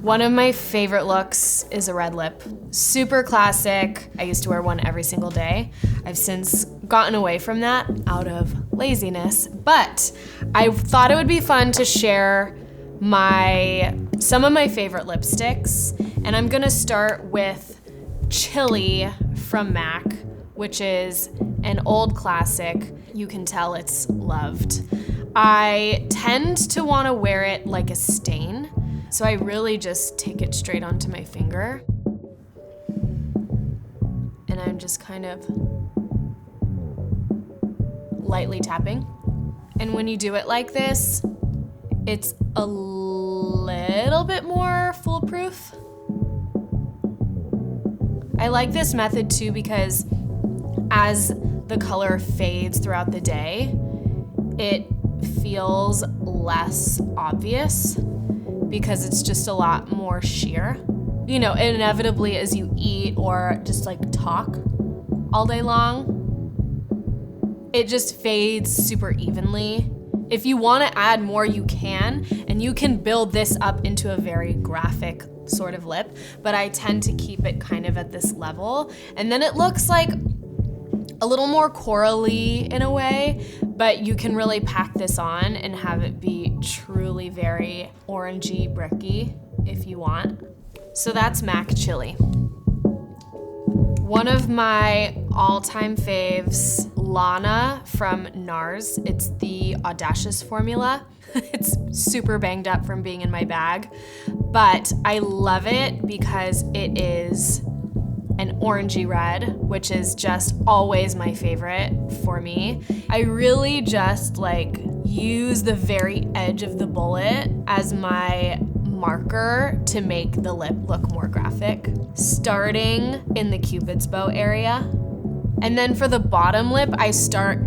One of my favorite looks is a red lip. Super classic. I used to wear one every single day. I've since gotten away from that out of laziness, but I thought it would be fun to share some of my favorite lipsticks, and I'm gonna start with Chili from MAC, which is an old classic. You can tell it's loved. I tend to want to wear it like a stain, so I really just take it straight onto my finger. And I'm just kind of lightly tapping. And when you do it like this, it's a little bit more foolproof. I like this method too because as the color fades throughout the day, it feels less obvious because it's just a lot more sheer. You know, inevitably as you eat or just like talk all day long, it just fades super evenly. If you want to add more, you can, and you can build this up into a very graphic sort of lip, but I tend to keep it kind of at this level. And then it looks like a little more corally in a way, but you can really pack this on and have it be truly very orangey, bricky if you want. So that's MAC Chili. One of my all-time faves, Lana from Nars. It's the Audacious formula. It's super banged up from being in my bag, but I love it because it is an orangey red, which is just always my favorite for me. I really just like use the very edge of the bullet as my marker to make the lip look more graphic, starting in the Cupid's bow area. And then for the bottom lip, I start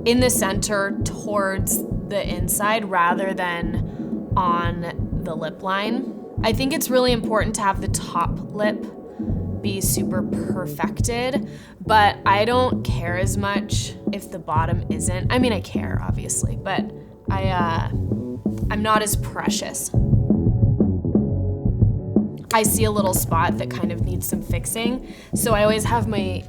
in the center towards the inside rather than on the lip line. I think it's really important to have the top lip be super perfected, but I don't care as much if the bottom isn't. I mean, I care obviously, but I'm not as precious. I see a little spot that kind of needs some fixing, so I always have my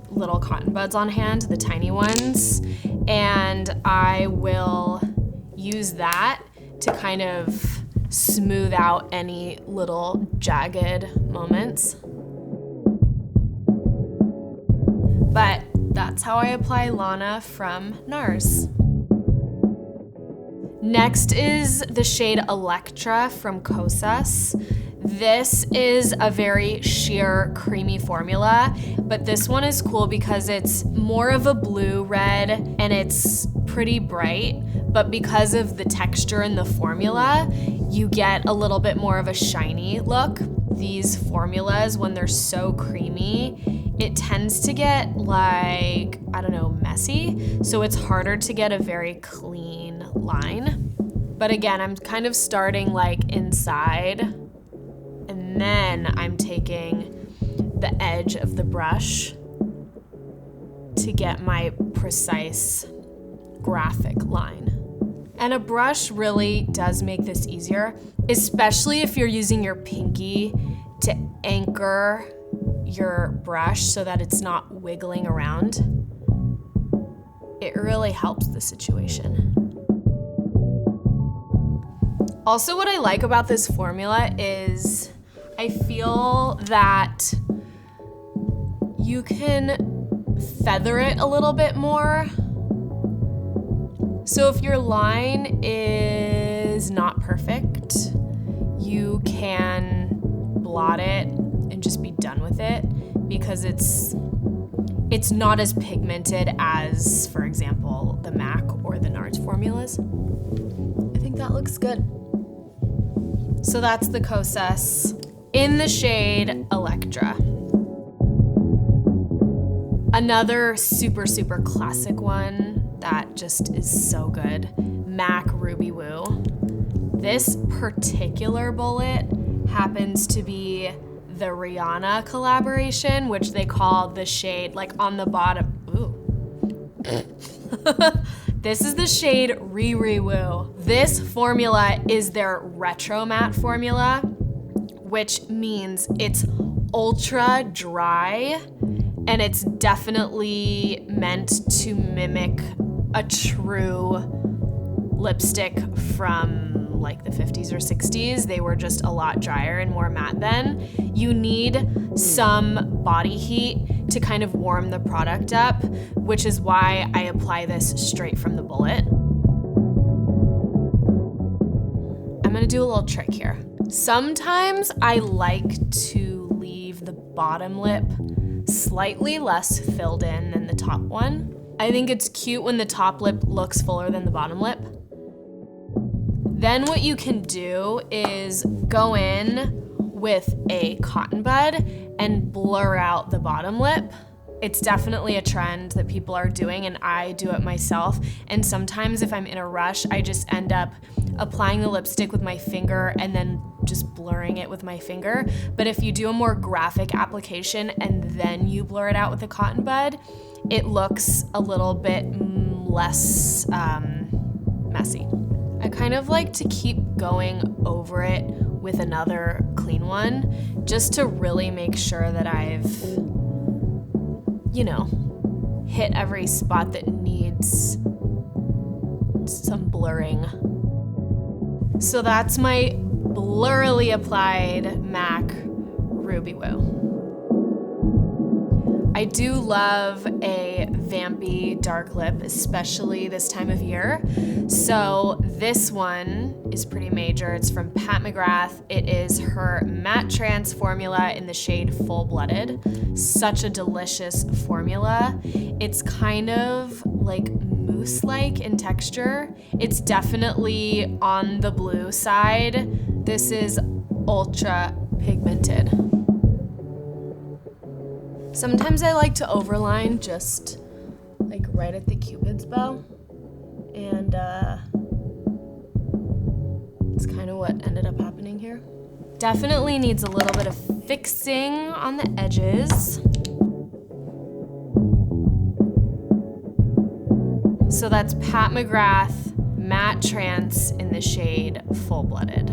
little cotton buds on hand, the tiny ones, and I will use that to kind of smooth out any little jagged moments. But that's how I apply Lana from Nars. Next is the shade Electra from Kosas. This is a very sheer, creamy formula, but this one is cool because it's more of a blue red and it's pretty bright, but because of the texture in the formula, you get a little bit more of a shiny look. These formulas, when they're so creamy, it tends to get like, I don't know, messy, so it's harder to get a very clean line. But again, I'm kind of starting like inside, and then I'm taking the edge of the brush to get my precise graphic line. And a brush really does make this easier, especially if you're using your pinky to anchor your brush so that it's not wiggling around. It really helps the situation. Also, what I like about this formula is I feel that you can feather it a little bit more. So if your line is not perfect, you can blot it and just be done with it because it's not as pigmented as, for example, the MAC or the Nars formulas. I think that looks good. So that's the Kosas in the shade Electra. Another super, super classic one that just is so good, MAC Ruby Woo. This particular bullet happens to be the Rihanna collaboration, which they call the shade, like on the bottom, This is the shade Riri Woo. This formula is their retro matte formula, which means it's ultra dry, and it's definitely meant to mimic a true lipstick from like the 50s or 60s. They were just a lot drier and more matte then. You need some body heat to kind of warm the product up, which is why I apply this straight from the bullet. I'm gonna do a little trick here. Sometimes I like to leave the bottom lip slightly less filled in than the top one. I think it's cute when the top lip looks fuller than the bottom lip. Then what you can do is go in with a cotton bud and blur out the bottom lip. It's definitely a trend that people are doing, and I do it myself. And sometimes if I'm in a rush, I just end up applying the lipstick with my finger and then just blurring it with my finger. But if you do a more graphic application and then you blur it out with a cotton bud, it looks a little bit less messy. I kind of like to keep going over it with another clean one, just to really make sure that I've, you know, hit every spot that needs some blurring. So that's my blurrily applied MAC Ruby Woo. I do love a vampy dark lip, especially this time of year. So this one is pretty major. It's from McGrath. It is her MatteTrance formula in the shade Full Blooded. Such a delicious formula. It's kind of like mousse-like in texture. It's definitely on the blue side. This is ultra pigmented. Sometimes I like to overline just like right at the Cupid's bow, and it's kind of what ended up happening here. Definitely needs a little bit of fixing on the edges. So that's McGrath MatteTrance in the shade Full Blooded.